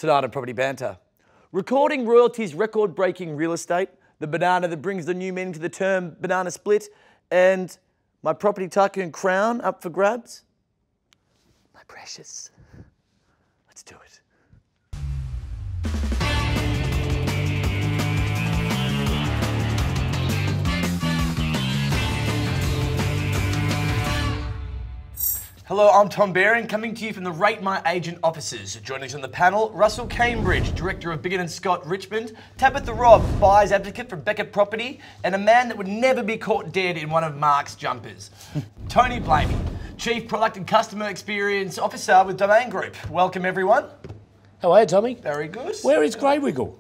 Tonight on Property Banter. Recording royalties, record-breaking real estate, the banana that brings the new meaning to the term banana split, and my property tycoon crown up for grabs. My precious. Let's do it. Hello, I'm Tom Baring, coming to you from the RatemyAgent offices. Joining us on the panel, Russell Cambridge, Director of Biggin & Scott Richmond, Tabitha Robb, Buyer's Advocate from Beckett Property, and a man that would never be caught dead in one of Mark's jumpers, Tony Blamey, Chief Product and Customer Experience Officer with Domain Group. Welcome, everyone. How are you, Tommy? Very good. Where is Grey Wiggle?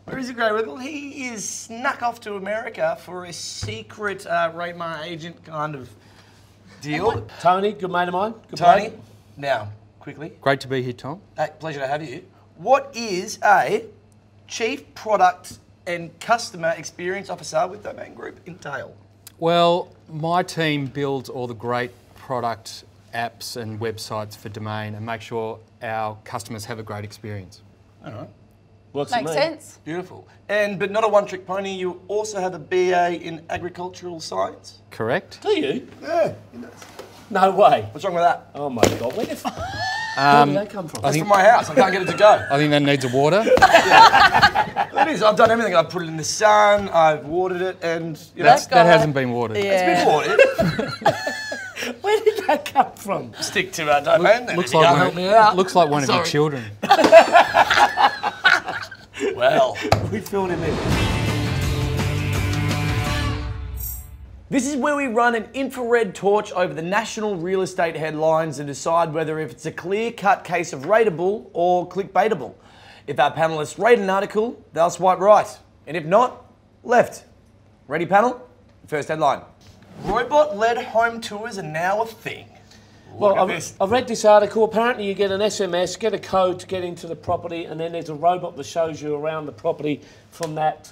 Where is Grey Wiggle? He is snuck off to America for a secret RatemyAgent kind of deal. Tony, good mate of mine. Good Tony, mate. now, quickly. Great to be here, Tom. Hey, pleasure to have you. What is a Chief Product and Customer Experience Officer with Domain Group entail? Well, my team builds all the great product apps and websites for Domain and make sure our customers have a great experience. All right. Makes sense. Beautiful. But not a one-trick pony, you also have a BA in agricultural science? Correct. Do you? Yeah, he does. No way. What's wrong with that? Oh my God, where did that come from? That's from my house, I can't get it to go. I think that needs a water. It is, I've done everything. I've put it in the sun, I've watered it, and you know. That hasn't been watered. It's been watered. Where did that come from? Stick to our domain then. Looks if you can't help me out. Looks like one of your children. Well, We filled him in. this is where we run an infrared torch over the national real estate headlines and decide whether if it's a clear-cut case of rateable or clickbaitable. If our panelists rate an article, they'll swipe right. And if not, left. Ready, panel? First headline. Robot-led home tours are now a thing. Well, I've read this article. Apparently you get an SMS, get a code to get into the property, and then there's a robot that shows you around the property from that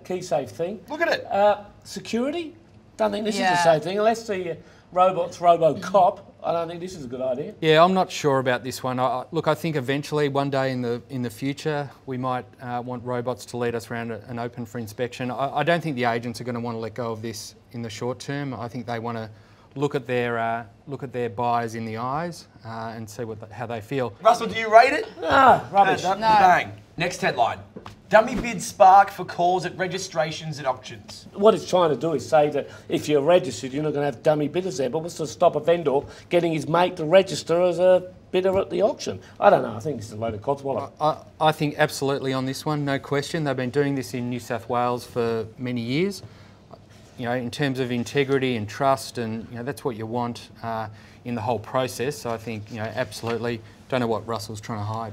key safe thing. Look at it. Security? Don't think this is the same thing. Unless the robot's RoboCop, I don't think this is a good idea. Yeah, I'm not sure about this one. Look, I think eventually, one day in the future, we might want robots to lead us around and open for inspection. I don't think the agents are going to want to let go of this in the short term. I think they want to look at their buyers in the eyes and see how they feel. Russell, do you rate it? Rubbish. No. Bang. Next headline. Dummy bids spark for calls at registrations and auctions. What it's trying to do is say that if you're registered, you're not going to have dummy bidders there, but what's to stop a vendor getting his mate to register as a bidder at the auction? I don't know. I think this is a load of codswallop. I think absolutely on this one, no question. They've been doing this in New South Wales for many years. You know, in terms of integrity and trust, and you know that's what you want in the whole process. So I think absolutely. Don't know what Russell's trying to hide.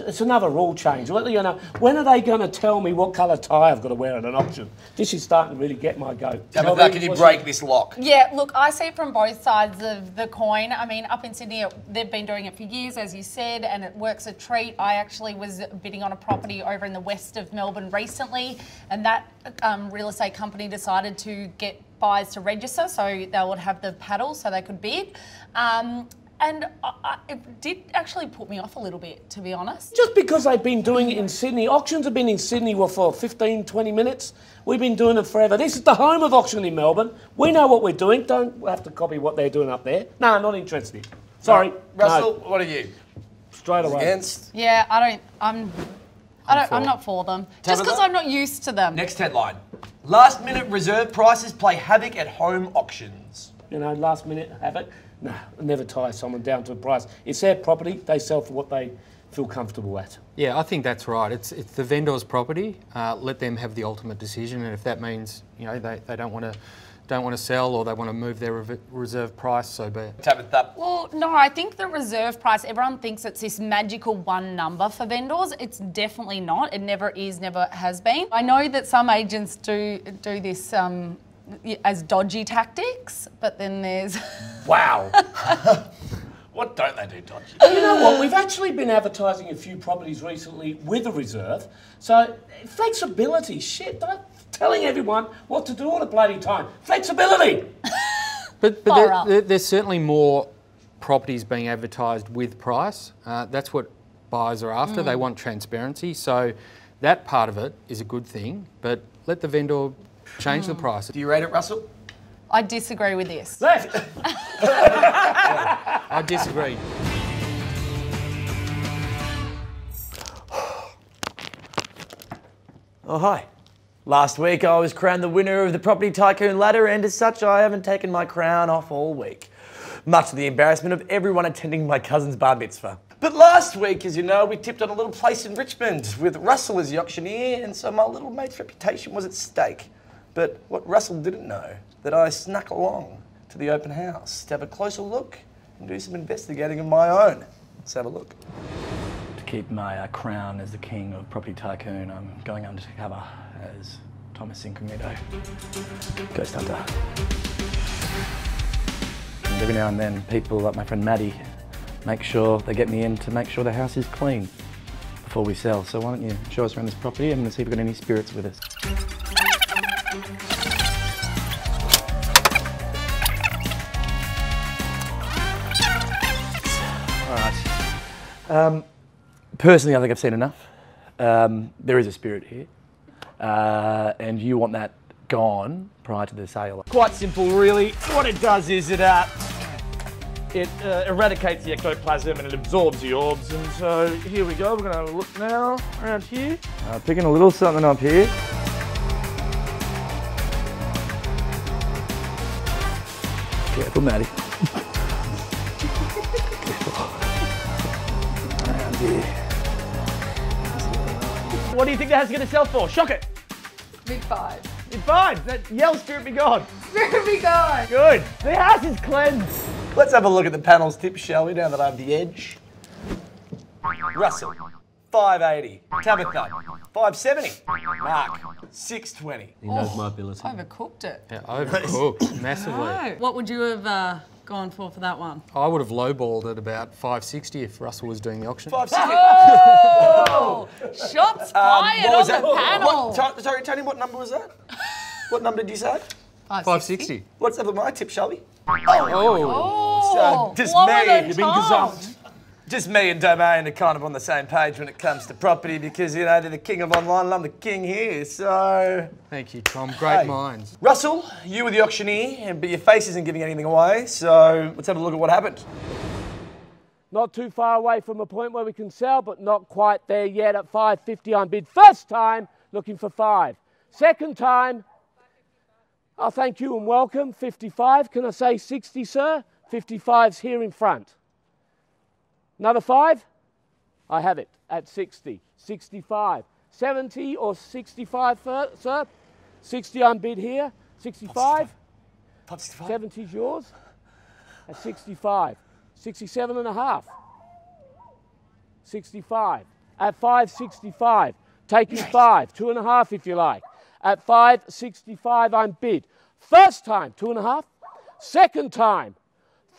It's another rule change. You know, when are they going to tell me what colour tie I've got to wear at an auction? This is starting to really get my goat. Tabitha, can you break this lock? Yeah, look, I see it from both sides of the coin. I mean, up in Sydney, they've been doing it for years, as you said, and it works a treat. I actually was bidding on a property over in the west of Melbourne recently, and that real estate company decided to get buyers to register, so they would have the paddle so they could bid. And it did actually put me off a little bit, to be honest. Just because they've been doing it in Sydney. Auctions have been in Sydney for 15, 20 minutes. We've been doing it forever. This is the home of auction in Melbourne. We know what we're doing. Don't have to copy what they're doing up there. No, not interested. Sorry. Russell, what are you? Straight away. Against? Yeah, I'm not for them. Just because I'm not used to them. Next headline. Last minute reserve prices play havoc at home auctions. You know, last minute havoc. No, never tie someone down to a price. It's their property. They sell for what they feel comfortable at. Yeah, I think that's right. It's the vendor's property. Let them have the ultimate decision, and if that means they don't want to sell or they want to move their reserve price, so be it. Tabitha. Well, no, I think the reserve price, everyone thinks it's this magical one number for vendors. It's definitely not. It never is, never has been. I know that some agents do this as dodgy tactics, but then there's... Wow. What don't they do dodgy? You know what? We've actually been advertising a few properties recently with a reserve. So, flexibility, shit. Don't telling everyone what to do all the bloody time. Flexibility! But there's certainly more properties being advertised with price. That's what buyers are after. They want transparency. So that part of it is a good thing, but let the vendor change the price. Do you rate it, Russell? I disagree with this. Left. I disagree. Oh, hi. Last week I was crowned the winner of the Property Tycoon ladder, and as such I haven't taken my crown off all week. Much to the embarrassment of everyone attending my cousin's bar mitzvah. But last week, as you know, we tipped on a little place in Richmond with Russell as the auctioneer, and so my little mate's reputation was at stake. But what Russell didn't know, that I snuck along to the open house to have a closer look and do some investigating of my own. Let's have a look. To keep my crown as the king of Property Tycoon, I'm going undercover as Thomas Incognito, Ghost Hunter. And every now and then, people like my friend Maddie make sure they get me in to make sure the house is clean before we sell. So why don't you show us around this property and see if we've got any spirits with us. All right. Personally, I think I've seen enough. There is a spirit here, and you want that gone prior to the sale. Quite simple, really. What it does is it eradicates the ectoplasm and it absorbs the orbs. And so here we go. We're going to have a look now around here. Picking a little something up here. Careful, Maddie. Around here. What do you think the house is going to sell for? Shock it. Big 5. Big 5. That yell, spirit be gone. Spirit be gone. Good. The house is cleansed. Let's have a look at the panel's tips, shall we, now that I have the edge. Russell, 580. Tabitha, 570. Mark, 620. He knows my ability. Overcooked it. Yeah, overcooked massively. No. What would you have gone for that one? I would have lowballed at about 560 if Russell was doing the auction. 560. Oh! Shots fired What on was the that? panel. Sorry, Tony, what number was that? What number did you say? 560. Let's have a my tip, shall we? Oh, just lower me. than You've been Tom. gazumped. Just me and Domain are kind of on the same page when it comes to property because, you know, they're the king of online and I'm the king here, so... Thank you, Tom. Great minds. Russell, you were the auctioneer, but your face isn't giving anything away, so let's have a look at what happened. Not too far away from a point where we can sell, but not quite there yet at 550 on bid. First time, looking for 5. Second time, oh, thank you and welcome, 55. Can I say 60, sir? 55's here in front. Another 5? I have it at 60. 65. 70 or 65, sir? 60 on bid here. 65? 70's yours. At 65. 67 and a half. 65. At 565. Taking 5. 2.5 if you like. At 565 I'm bid. First time, 2.5. Second time.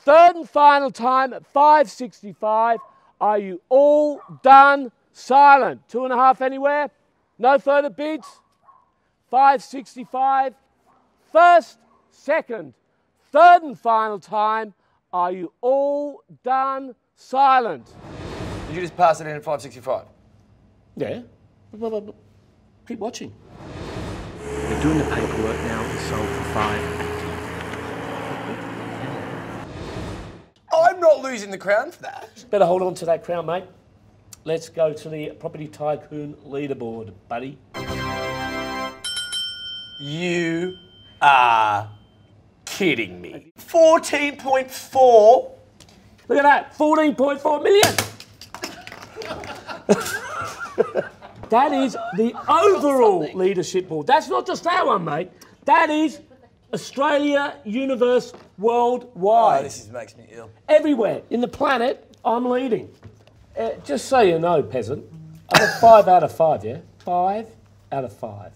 Third and final time at 565. Are you all done? Silent. 2.5 anywhere? No further bids? 565. First, second, third and final time. Are you all done? Silent. Did you just pass it in at 565? Yeah. Keep watching. We're doing the paperwork now. It's sold for 580. I'm not losing the crown for that. Better hold on to that crown, mate. Let's go to the Property Tycoon leaderboard, buddy. You are kidding me. 14.4. Look at that, 14.4 million. That is the overall leadership board. That's not just our one, mate. That is Australia, universe, worldwide. Oh, this makes me ill. Everywhere in the planet, I'm leading. Just so you know, peasant, I got 5 out of 5, yeah? 5 out of 5.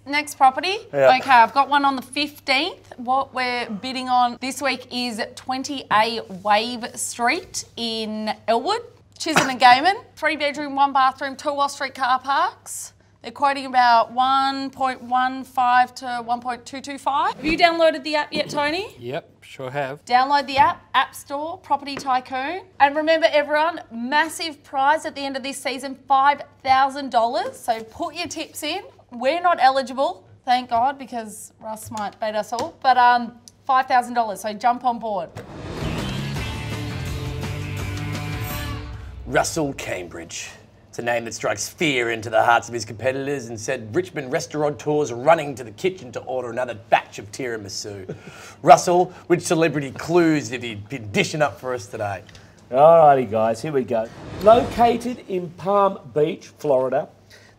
Next property. Yeah. Okay, I've got one on the 15th. What we're bidding on this week is 20A Wave Street in Elwood. Chisholm and Gaiman. 3 bedroom, 1 bathroom, 2 off-street car parks. They're quoting about 1.15 to 1.225. Have you downloaded the app yet, Tony? Yep, sure have. Download the app, App Store, Property Tycoon. And remember everyone, massive prize at the end of this season, $5,000. So put your tips in. We're not eligible, thank God, because Russ might bait us all. But $5,000, so jump on board. Russell Cambridge. It's a name that strikes fear into the hearts of his competitors and sent Richmond restaurateurs running to the kitchen to order another batch of tiramisu. Russell, which celebrity clues have you been dishing up for us today? Alrighty guys, here we go. Located in Palm Beach, Florida,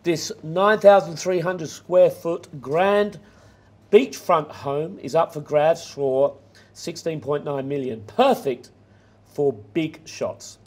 this 9,300 square foot grand beachfront home is up for grabs for 16.9 million. Perfect for big shots.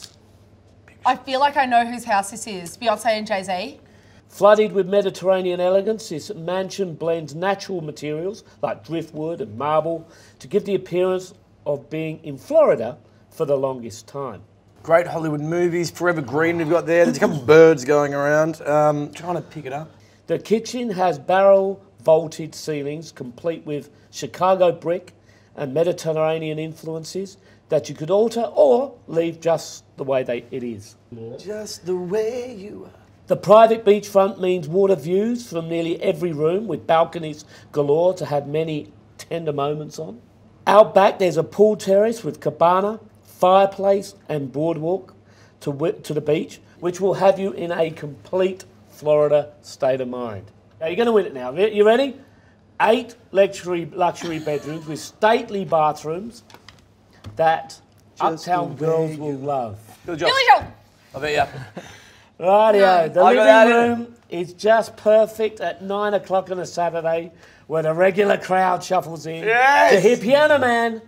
I feel like I know whose house this is. Beyonce and Jay-Z. Flooded with Mediterranean elegance, this mansion blends natural materials like driftwood and marble to give the appearance of being in Florida for the longest time. Great Hollywood movies, Forever Green we've got there. There's a couple of birds going around. Trying to pick it up. The kitchen has barrel vaulted ceilings complete with Chicago brick and Mediterranean influences that you could alter or leave just the way it is. Just the way you are. The private beachfront means water views from nearly every room with balconies galore to have many tender moments on. Out back there's a pool terrace with cabana, fireplace and boardwalk to the beach, which will have you in a complete Florida state of mind. Now you're going to win it now. You ready? 8 luxury bedrooms with stately bathrooms that uptown girls will love. Billy Joel. I bet you. Rightio, the I got living that room is just perfect at 9 o'clock on a Saturday when a regular crowd shuffles in to hear Piano Man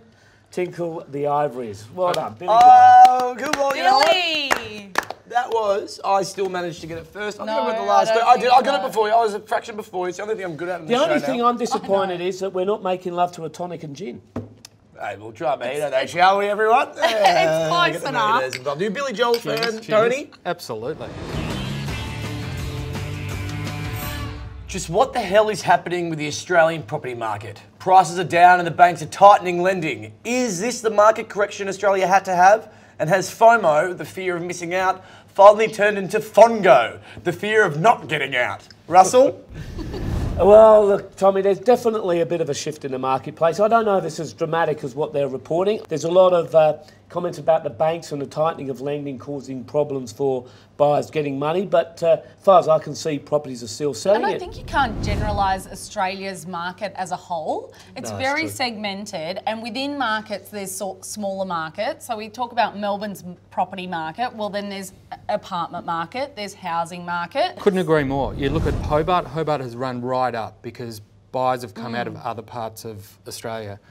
tinkle the ivories. Well done, Billy. Oh, good one. You know what? Billy. That was, I still managed to get it first. I No, think I went the last. I don't I did. I think got so. it before you. I was a fraction before you. It's the only thing I'm good at in The the only show thing now. I'm disappointed is that we're not making love to a tonic and gin. Hey, we'll try mojito though, shall we, everyone? It's close enough. Are you Billy Joel fan, Cheers. Tony? Absolutely. Just what the hell is happening with the Australian property market? Prices are down and the banks are tightening lending. Is this the market correction Australia had to have? And has FOMO, the fear of missing out, finally turned into FONGO, the fear of not getting out? Russell? Well, look, Tommy, there's definitely a bit of a shift in the marketplace. I don't know if it's as dramatic as what they're reporting. There's a lot of comments about the banks and the tightening of lending causing problems for buyers getting money, but as far as I can see, properties are still selling And I think you can't generalise Australia's market as a whole. It's No, very it's true. segmented, and within markets there's smaller markets. So we talk about Melbourne's property market. Well, then there's apartment market, there's housing market. Couldn't agree more. You look at Hobart. Hobart has run right up because buyers have come out of other parts of Australia.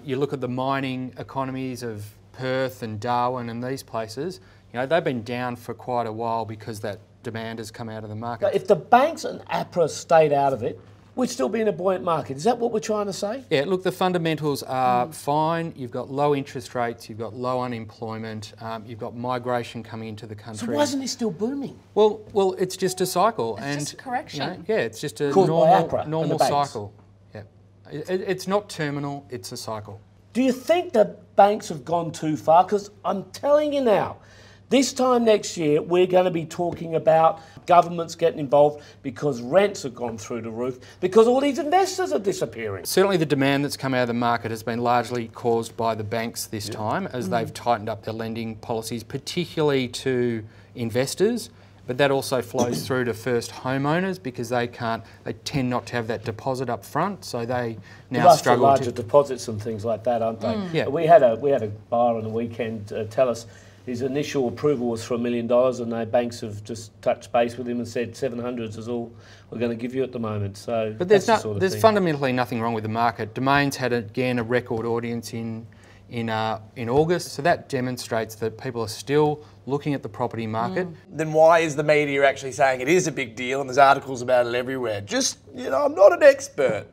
You look at the mining economies of Perth and Darwin and these places, you know, they've been down for quite a while because that demand has come out of the market. But if the banks and APRA stayed out of it, we'd still be in a buoyant market. Is that what we're trying to say? Yeah, look, the fundamentals are fine. You've got low interest rates, you've got low unemployment, you've got migration coming into the country. So why isn't it still booming? Well, it's just a cycle. It's just a correction. You know, yeah, it's just a Caused by APRA and normal the banks. cycle. Yeah, it's not terminal. It's a cycle. Do you think the banks have gone too far? Because I'm telling you now, this time next year, we're going to be talking about governments getting involved because rents have gone through the roof, because all these investors are disappearing. Certainly the demand that's come out of the market has been largely caused by the banks this time as they've tightened up their lending policies, particularly to investors. But that also flows through to first homeowners because they tend not to have that deposit up front, so they now struggle larger to deposits and things like that, aren't they? Yeah. We had a buyer on the weekend tell us his initial approval was for $1 million, and the banks have just touched base with him and said 700s is all we're going to give you at the moment. So, But that's there's the sort of there's thing. fundamentally nothing wrong with the market. Domain's had again a record audience in August, so that demonstrates that people are still looking at the property market. Then why is the media actually saying it is a big deal and there's articles about it everywhere? Just, I'm not an expert.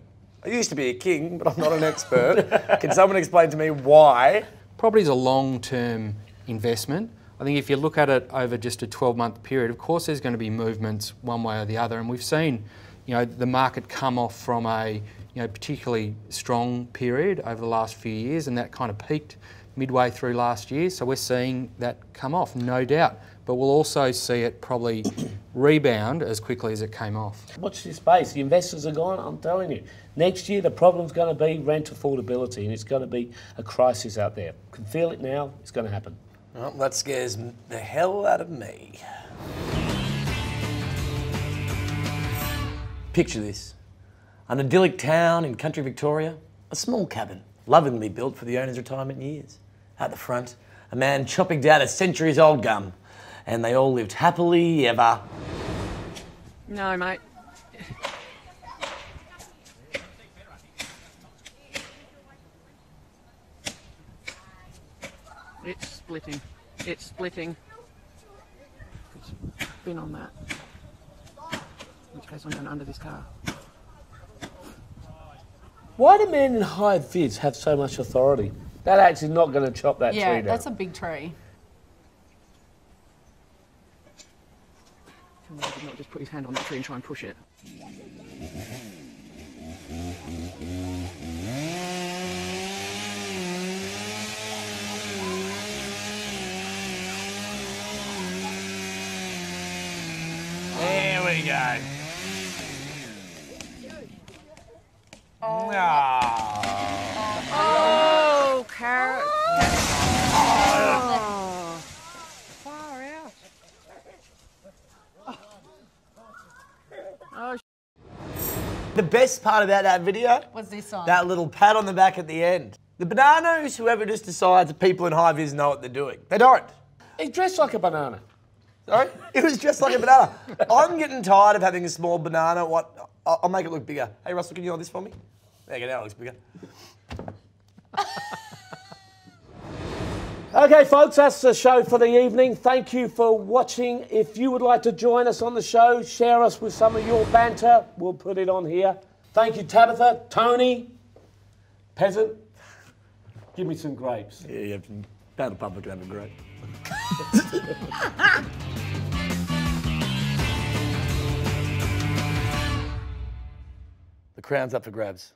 I used to be a king, but I'm not an expert. Can someone explain to me why? Property is a long-term investment. I think if you look at it over just a 12-month period, of course there's going to be movements one way or the other, and we've seen, you know, the market come off from a, you know, particularly strong period over the last few years, and that kind of peaked midway through last year. So we're seeing that come off, no doubt, but we'll also see it probably rebound as quickly as it came off. Watch this space. The investors are gone. I'm telling you. Next year, the problem's going to be rent affordability, and it's going to be a crisis out there. Can feel it now. It's going to happen. Well, that scares the hell out of me. Picture this. An idyllic town in country Victoria, a small cabin, lovingly built for the owner's retirement years. At the front, a man chopping down a centuries-old gum, and they all lived happily ever. No, mate. It's splitting. It's splitting. It's been on that. In which case I'm going under this car. Why do men in hired vids have so much authority? That actually not going to chop that tree down. Yeah, that's a big tree. He did not just put his hand on that tree and try and push it. There we go. Oh, carrot. Oh. Far out. Oh, The best part about that video? What's this on? That little pat on the back at the end. The bananas, whoever just decides that people in high-vis know what they're doing. They don't. He's dressed like a banana. Sorry? It was just like a banana. I'm getting tired of having a small banana. What? I'll make it look bigger. Hey, Russell, can you hold this for me? There you go, now it looks bigger. Okay, folks, that's the show for the evening. Thank you for watching. If you would like to join us on the show, share us with some of your banter. We'll put it on here. Thank you, Tabitha, Tony, Peasant. Give me some grapes. Yeah, you have to pound the public and have a great. The crown's up for grabs.